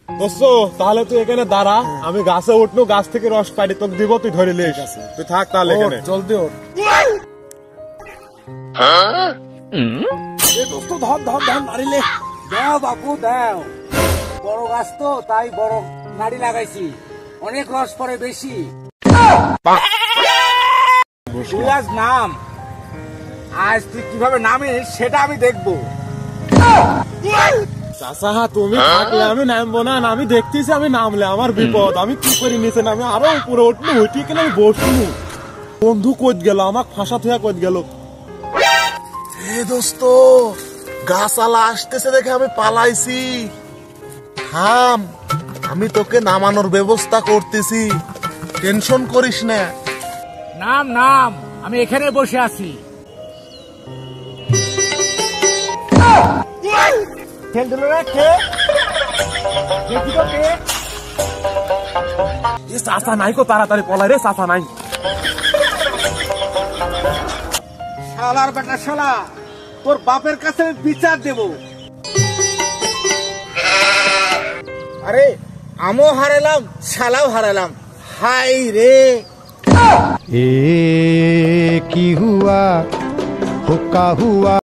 দোস্ত তাহলে তুই এখানে দাঁড়া, আমি গাছে উঠলো, গাছ থেকে রস কাটি তোকে দিব, তুই ধরে নিয়ে গেছে, তুই থাক তাহলে এখানে। জলদি ওঠ। দোস্ত ধর ধর ধর নাড়িলে দাও বাপু দাও। বড় গাছ তো তাই বড় নাড়ি লাগাইছি, অনেক রস পরে বেশি। তুই আজ নাম, আজ তুই কিভাবে নামিস সেটা আমি দেখবো। চাচা তুমি থাকলে আমি নামবো না, আমি দেখতেছি আমি নামলে আমার বিপদ, আমি কি করি নিচে নামে আরো উপরে উঠলো, উঠি কিনা আমি বসলু, বন্ধু কই গেল, আমাকে ফাঁসা থেকে কই গেল। দোস্ত গাছালা আসতেছে দেখে আমি পালাইছি, থাম, আমি তোকে নামানোর ব্যবস্থা করতেছি, টেনশন করিস না। নাম নাম, আমি এখানে বসে আছি। চাচা নাই কো, তাড়াতাড়ি পলাই রে, চাচা নাই। শালার বেটা শালা, তোর বাপের কাছে আমি বিচার দেব। আরে আমিও হারালাম, শালাও হারালাম, হাই রে। কি হুয়া হুকা হুয়া।